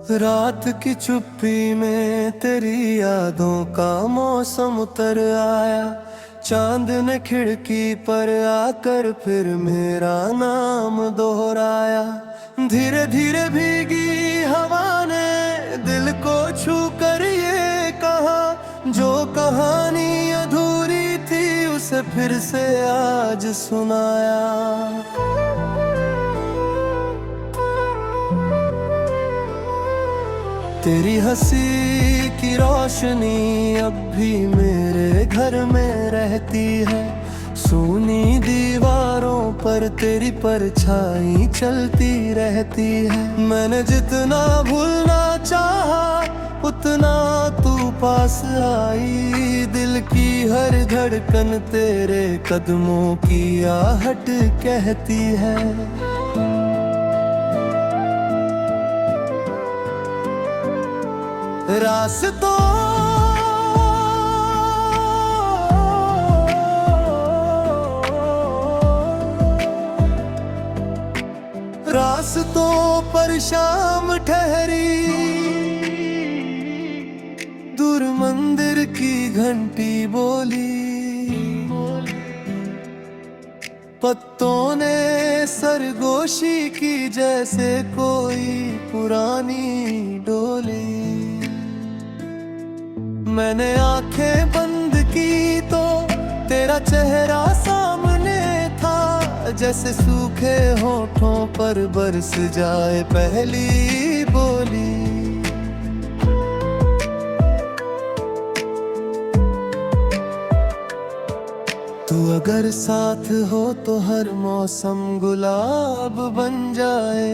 रात की चुप्पी में तेरी यादों का मौसम उतर आया। चांद ने खिड़की पर आकर फिर मेरा नाम दोहराया। धीरे धीरे भीगी हवा ने दिल को छू कर ये कहा, जो कहानी अधूरी थी उसे फिर से आज सुनाया। तेरी हंसी की रोशनी अब भी मेरे घर में रहती है। सूनी दीवारों पर तेरी परछाई चलती रहती है। मैंने जितना भूलना चाहा उतना तू पास आई। दिल की हर धड़कन तेरे कदमों की आहट कहती है। रास्तों पर शाम ठहरी, दूर मंदिर की घंटी बोली। पत्तों ने सरगोशी की जैसे कोई पुरानी डोली। मैंने आंखें बंद की तो तेरा चेहरा सामने था, जैसे सूखे होठों पर बरस जाए पहली बोली। तू अगर साथ हो तो हर मौसम गुलाब बन जाए।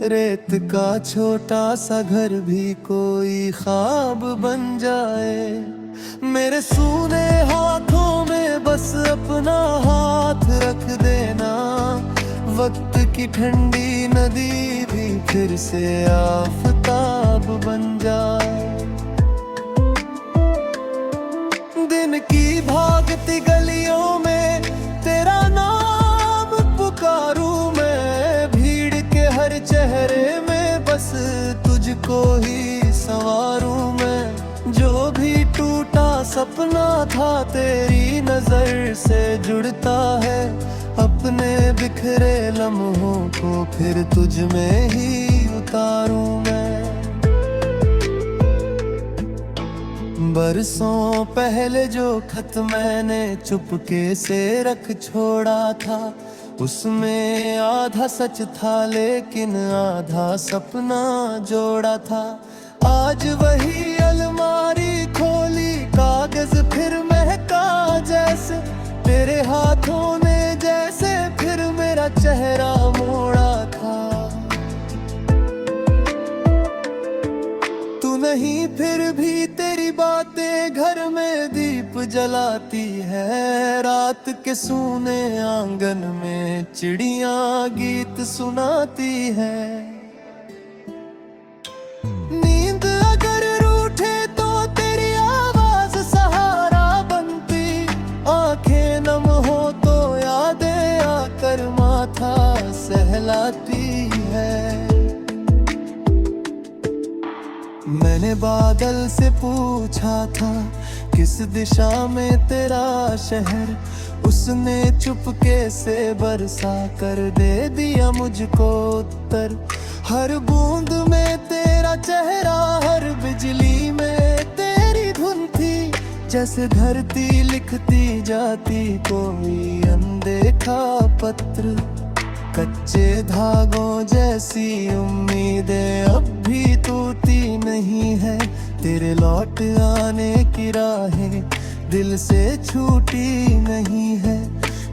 रेत का छोटा सा घर भी कोई ख्वाब बन जाए। मेरे सूने हाथों में बस अपना हाथ रख देना। वक्त की ठंडी नदी भी फिर से आफताब बन जाए। दिन की भागती गलियों में तेरा नाम पुकारूं मैं। भीड़ के हर चेहरे में बस तुझको ही संवारूं मैं। जो भी टूटा सपना था तेरी नजर से जुड़ता है। अपने बिखरे लम्हों को फिर तुझ में ही उतारूं मैं। बरसों पहले जो खत मैंने चुपके से रख छोड़ा था, उसमें आधा सच था लेकिन आधा सपना जोड़ा था। आज वही अलमारी खोली, कागज फिर महका जैसे। तेरे हाथों ने जैसे फिर मेरा चेहरा मोड़ा था। तू नहीं फिर भी तेरी बातें घर में दीप जलाती है। रात के सूने आंगन में चिड़ियां गीत सुनाती है। नींद अगर रूठे तो तेरी आवाज सहारा बनती। आंखें नम हो तो यादें आकर माथा सहलाती है। मैंने बादल से पूछा था किस दिशा में तेरा शहर। उसने चुपके से बरसा कर दे दिया मुझको उत्तर। हर बूंद में तेरा चेहरा, हर बिजली में तेरी धुन थी। जैसे धरती लिखती जाती कोई अनदेखा पत्र। कच्चे धागों जैसी उम्मीदें अब भी टूटी नहीं है। तेरे लौट आने की राहें दिल से छूटी नहीं है।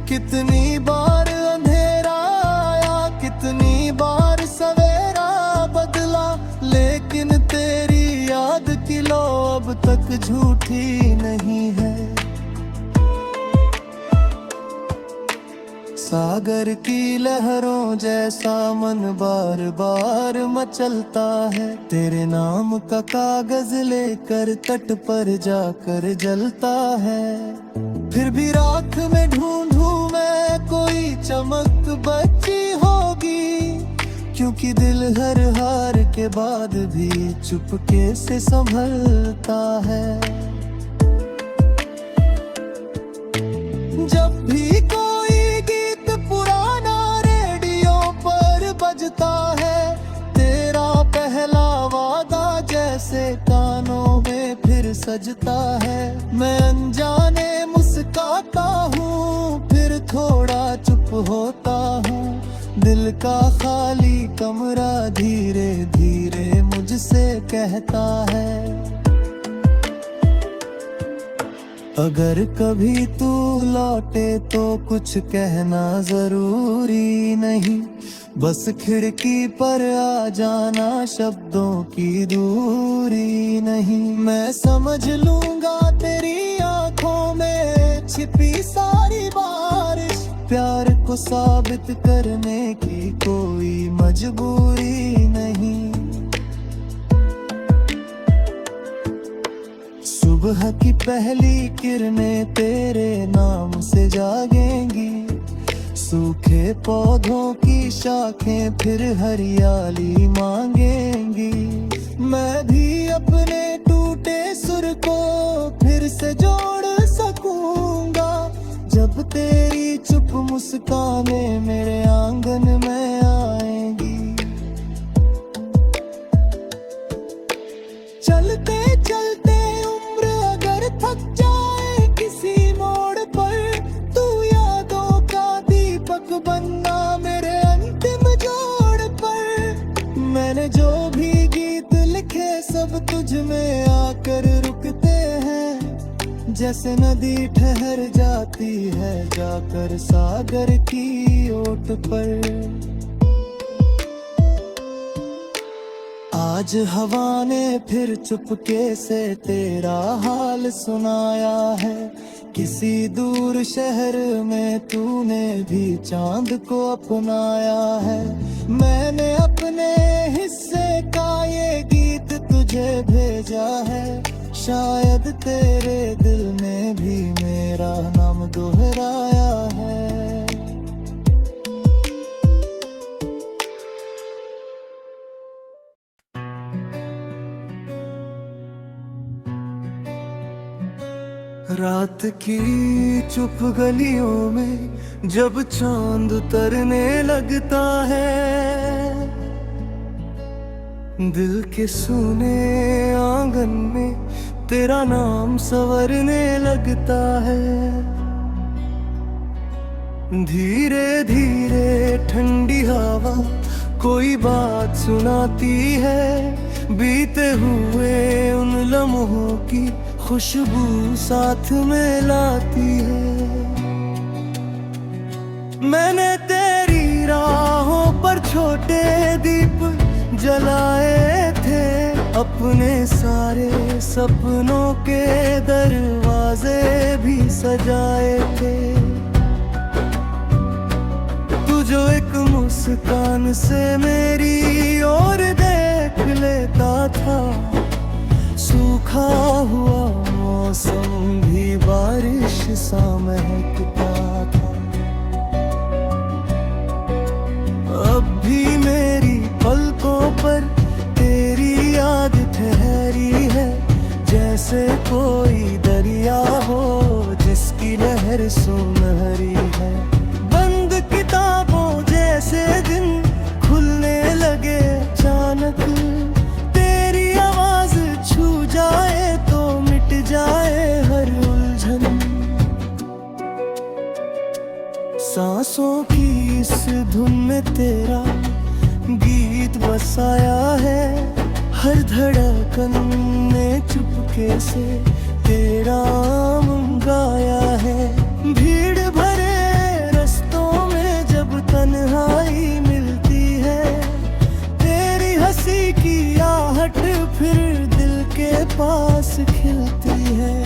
कितनी बार अंधेरा आया, कितनी बार सवेरा बदला, लेकिन तेरी याद की लौ अब तक झूठी नहीं है। सागर की लहरों जैसा मन बार बार मचलता है। तेरे नाम का कागज लेकर तट पर जाकर जलता है। फिर भी राख में ढूंढूं मैं कोई चमक बची होगी। क्योंकि दिल हर हार के बाद भी चुपके से संभलता है। जब भी कोई गीत पुराना रेडियो पर बजता है, तेरा पहला वादा जैसे कानों में फिर सजता है। मैं अनजाने मुस्कुराता हूँ, फिर थोड़ा चुप होता हूँ। दिल का खाली कमरा धीरे धीरे मुझसे कहता है, अगर कभी तू लौटे तो कुछ कहना जरूरी नहीं, बस खिड़की पर आ जाना, शब्दों की दूरी नहीं। मैं समझ लूंगा तेरी आंखों में छिपी सारी बारिश, प्यार को साबित करने की कोई मजबूरी नहीं। सुबह की पहली किरणें तेरे नाम से जागेंगी, सूखे पौधों की शाखें फिर हरियाली मांगेंगी। मैं भी अपने टूटे सुर को फिर से जोड़ सकूंगा, जब तेरी चुप मुस्कानें मेरे आंगन में आएंगी। चलते चलते उम्र अगर थक जाए किसी मोड़ पर, तू यादों का दीपक बनना मेरे अंतिम जोड़ पर। मैंने जो भी गीत लिखे सब तुझ में आकर रुकते हैं, जैसे नदी ठहर जाती है जाकर सागर की ओट पर। आज हवा ने फिर चुपके से तेरा हाल सुनाया है, किसी दूर शहर में तूने भी चांद को अपनाया है। मैंने अपने हिस्से का ये गीत तुझे भेजा है, शायद तेरे दिल ने भी मेरा नाम दोहराया है। रात की चुप गलियों में जब चांद उतरने लगता है, दिल के सूने आंगन में तेरा नाम संवरने लगता है। धीरे धीरे ठंडी हवा कोई बात सुनाती है, बीते हुए उन लम्हों की खुशबू साथ में लाती है। मैंने तेरी राहों पर छोटे दीप जलाए थे, अपने सारे सपनों के दरवाजे भी सजाए थे। तू जो एक मुस्कान से मेरी ओर देख लेता था, सूखा हुआ मौसम भी बारिश सा महकता था। अब भी मेरी पलकों पर तेरी याद ठहरी है, जैसे कोई दरिया हो जिसकी लहर सुनहरी है। बंद किताबों जैसे दिन खुलने लगे अचानक, तेरी आवाज छू जाए तो मिट जाए हर उलझन। सांसों की इस धुन में तेरा गीत बसाया है, हर धड़कन ने चुपके से तेरा नाम गाया है। भीड़ भरे रस्तों में जब तन्हाई मिलती है, तेरी हंसी की आहट फिर दिल के पास खिलती है।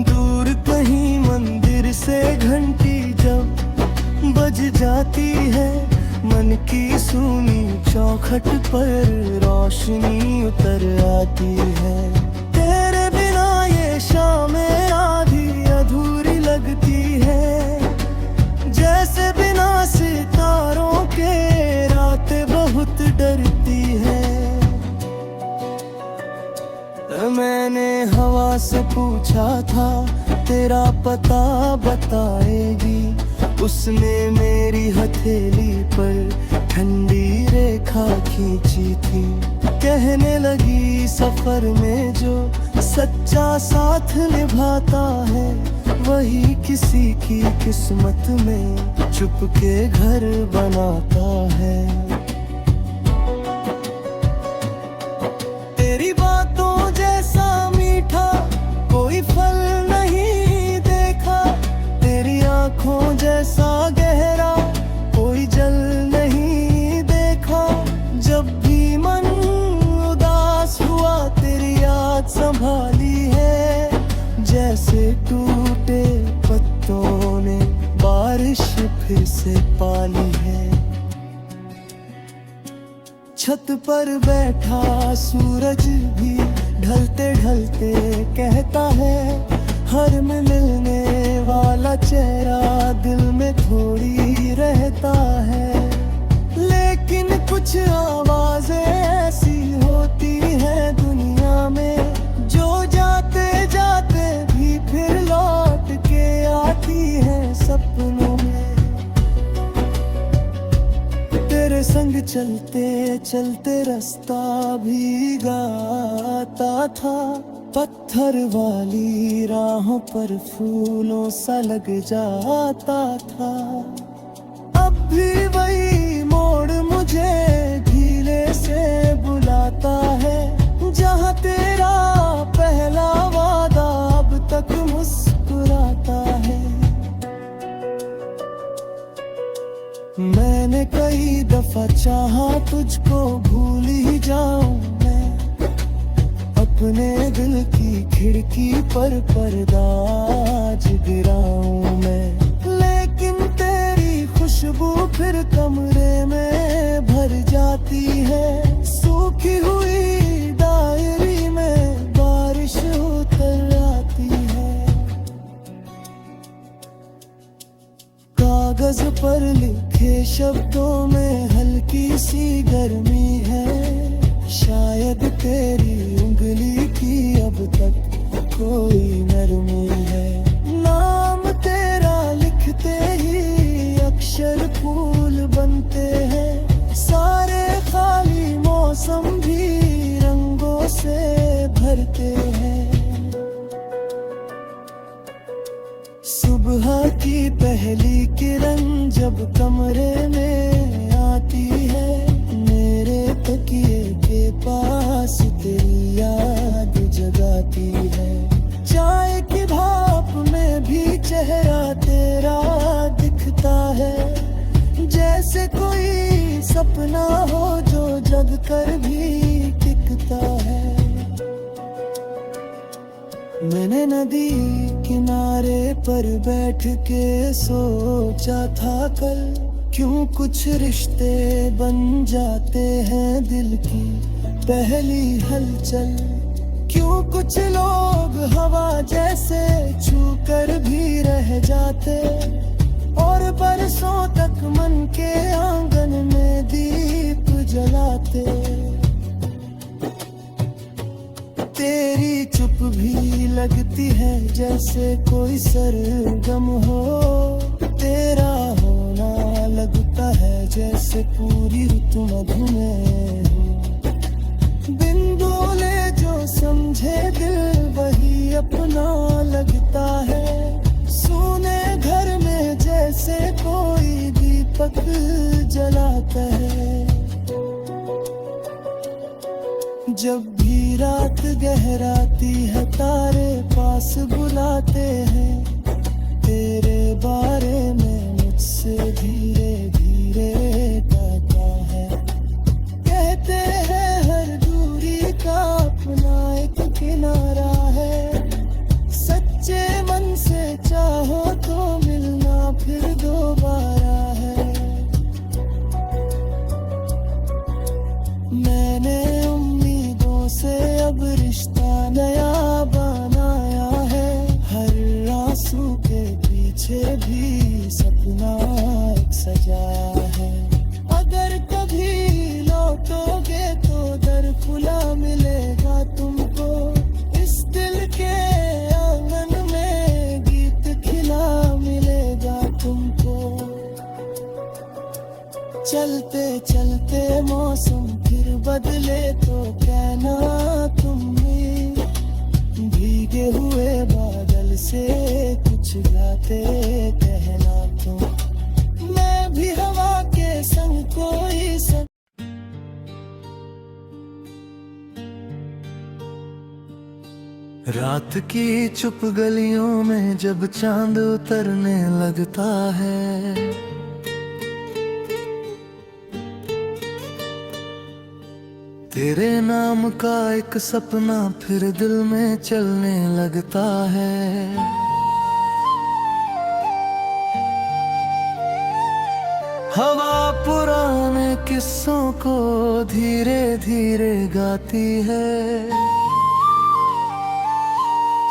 दूर कहीं मंदिर से घंटी जब बज जाती है, मन की सूनी चौखट पर रोशनी उतर आती है। तेरे बिना ये शामें आधी अधूरी लगती है, जैसे बिना से से पूछा था तेरा पता बताएगी, उसने मेरी हथेली पर ठंडी रेखा खींची थी। कहने लगी सफर में जो सच्चा साथ निभाता है, वही किसी की किस्मत में चुपके घर बनाता है। तेरी बातों जैसा मीठा कोई फल नहीं देखा, तेरी आंखों जैसा गहरा कोई जल नहीं देखा। जब भी मन उदास हुआ तेरी याद संभाली है, जैसे टूटे पत्तों ने बारिश फिर से पाली है। छत पर बैठा सूरज भी ढलते ढलते कहता है, हर मिलने वाला चेहरा दिल में थोड़ी रहता है। लेकिन कुछ आवाजें ऐसी होती हैं दुनिया में, जो जाते जाते भी फिर लौट के आती हैं सपनों में। तेरे संग चलते चलते रास्ता भीगाता था, पत्थर वाली राहों पर फूलों सा लग जाता था। अब भी वही मोड़ मुझे धीरे से बुलाता है, जहाँ तेरा पहला वादा अब तक मुस्कुराता है। मैंने कई दफा चाहा तुझको भूल ही जाऊं मैं, अपने दिल की खिड़की पर पर्दा आज गिराऊं मैं। लेकिन तेरी खुशबू फिर कमरे में भर जाती है, सूखी हुई डायरी में बारिश उतर आती है। कागज पर लिखे शब्दों में हल्की सी गर्मी है, शायद तेरी उंगली की अब तक कोई नरमी है। नाम तेरा लिखते ही अक्षर फूल बनते हैं, सारे खाली मौसम भी रंगों से भरते हैं। सुबह की पहली किरण जब कमरे में आती है, मेरे तकिए के पास तेरी याद जगाती है। चाय की भाप में भी चेहरा तेरा दिखता है, जैसे कोई सपना हो जो जग कर भी टिकता है। मैंने नदी किनारे पर बैठ के सोचा था कल, क्यों कुछ रिश्ते बन जाते हैं दिल की पहली हलचल। क्यों कुछ लोग हवा जैसे छू कर भी रह जाते, और बरसों तक मन के आंगन में दीप जलाते। तेरी चुप भी लगती है जैसे कोई सरगम हो, तेरा होना लगता है जैसे पूरी ऋतु मधु में हो। बिन बोले जो समझे दिल वही अपना लगता है, सूने घर में जैसे कोई दीपक जलाता है। जब भी रात गहराती है तारे पास बुलाते हैं, तेरे बारे में मुझसे धीरे धीरे कहता है। कहते हैं हर दूरी का अपना एक किनारा है, सच्चे मन से चाहो तो मिलना फिर दोबारा है। मैंने से अब रिश्ता नया बनाया है, हर आंसू के पीछे भी सपना एक सजाया है। अगर कभी लौटोगे तो दर खुला मिलेगा तुमको, इस दिल के रात की चुप गलियों में जब चांद उतरने लगता है, तेरे नाम का एक सपना फिर दिल में चलने लगता है। हवा पुराने किस्सों को धीरे धीरे गाती है,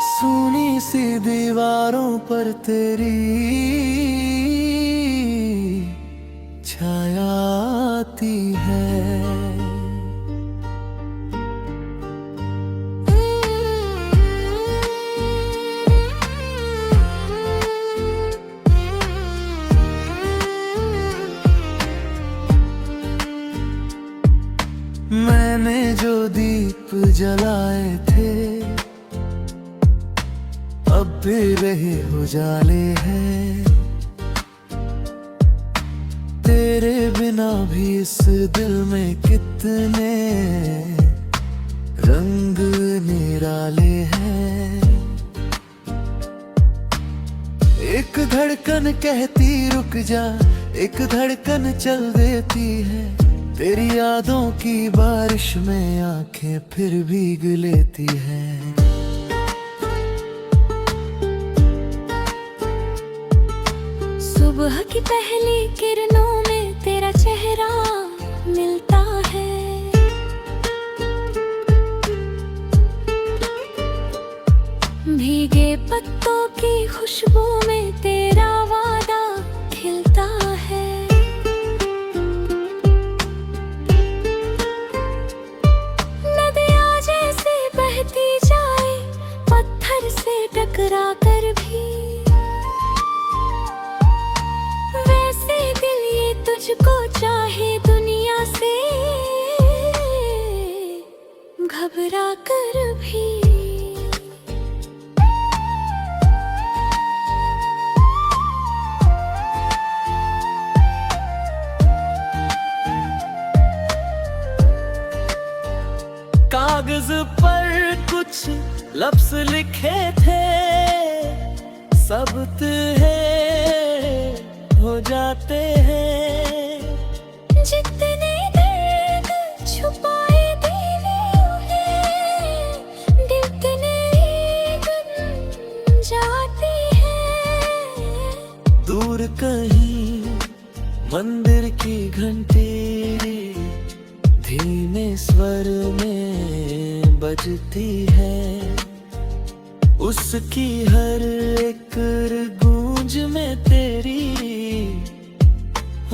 सुनी सी दीवारों पर तेरी छाया आती है। मैंने जो दीप जलाए थे अब भी रहे उजाले हैं, तेरे बिना भी इस दिल में कितने रंग निराले हैं। एक धड़कन कहती रुक जा, एक धड़कन चल देती है, तेरी यादों की बारिश में आंखें फिर भीग लेती हैं। सुबह की पहली किरणों में तेरा चेहरा मिलता है, भीगे पत्तों की खुशबू में तेरा वादा खिलता है। नदियाँ जैसे बहती जाए पत्थर से टकरा कर भी, तुझको चाहे दुनिया से घबरा कर भी। कागज पर कुछ लफ्ज लिखे थे, सब है हो जाते हैं, जितने दर्द छुपाए दिलों हैं, जितने जाते हैं। दूर कहीं मंदिर की घंटी धीमे स्वर में बजती है, उसकी हर एक गूंज में तेरी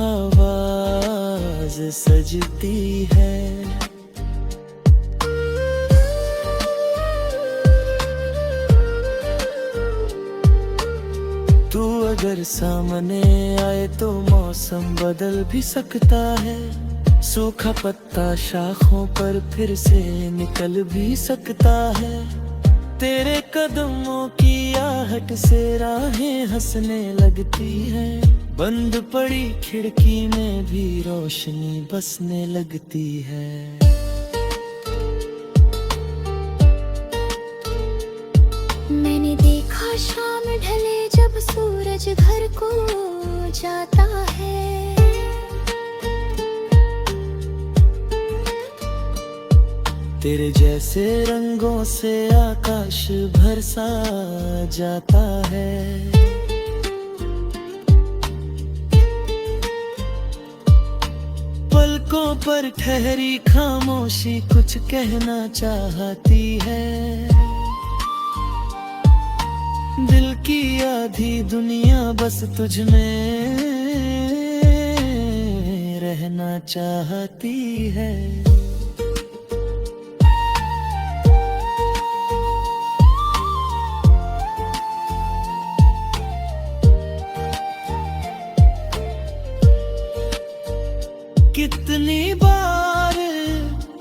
आवाज सजती है। तू अगर सामने आए तो मौसम बदल भी सकता है, सूखा पत्ता शाखों पर फिर से निकल भी सकता है, तेरे कदमों की आहट से राहें हंसने लगती हैं, बंद पड़ी खिड़की में भी रोशनी बसने लगती है। मैंने देखा शाम ढले जब सूरज घर को जाता है, तेरे जैसे रंगों से आकाश भरसा जाता है। पलकों पर ठहरी खामोशी कुछ कहना चाहती है, दिल की आधी दुनिया बस तुझ में रहना चाहती है। कितनी बार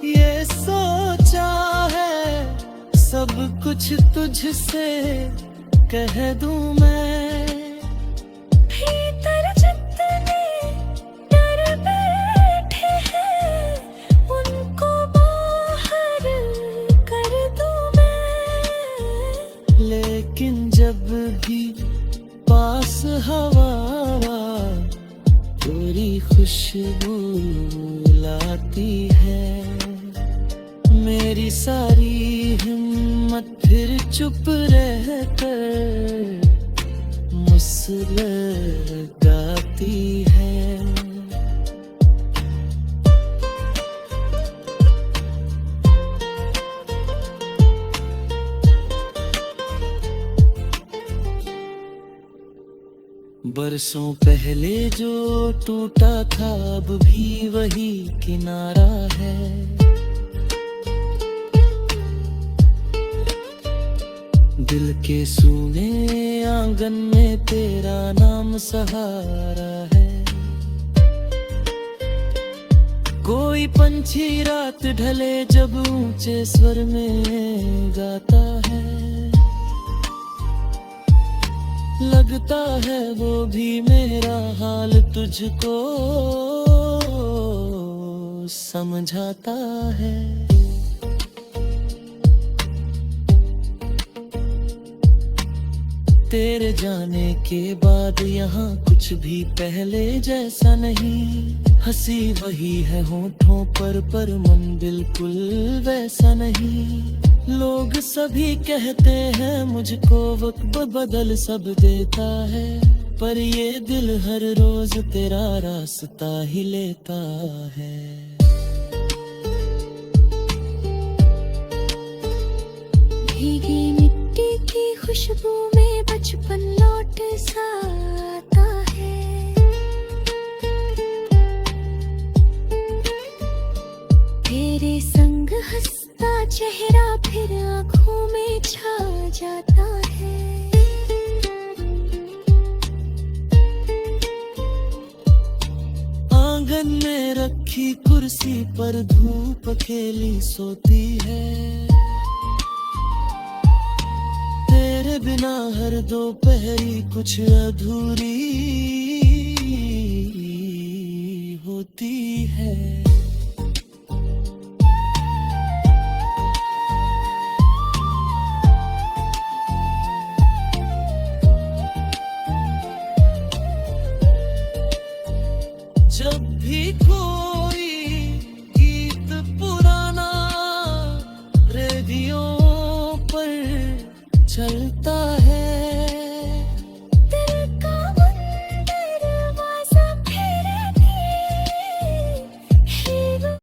ये सोचा है सब कुछ तुझसे कह दूं मैं, भीतर जितने डर बैठे हैं उनको बाहर कर दूं मैं। सारी हिम्मत फिर चुप रहकर मुस्कुराती है। बरसों पहले जो टूटा था अब भी वही किनारा है। दिल के सूने आंगन में तेरा नाम सहारा है। कोई पंछी रात ढले जब ऊंचे स्वर में गाता है। लगता है वो भी मेरा हाल तुझको समझाता है। तेरे जाने के बाद यहाँ कुछ भी पहले जैसा नहीं। हंसी वही है होठों पर मन बिल्कुल वैसा नहीं। लोग सभी कहते हैं मुझको वक्त बदल सब देता है, पर ये दिल हर रोज तेरा रास्ता ही लेता है। भीगी मिट्टी की खुशबू में बचपन लौट सा आता है। तेरे संग हंसता चेहरा फिर आँखों में छा जाता है। आंगन में रखी कुर्सी पर धूप अकेली सोती है। तेरे बिना हर दोपहरी कुछ अधूरी होती है। जब भी कोई गीत पुराना रेडियो पर चलता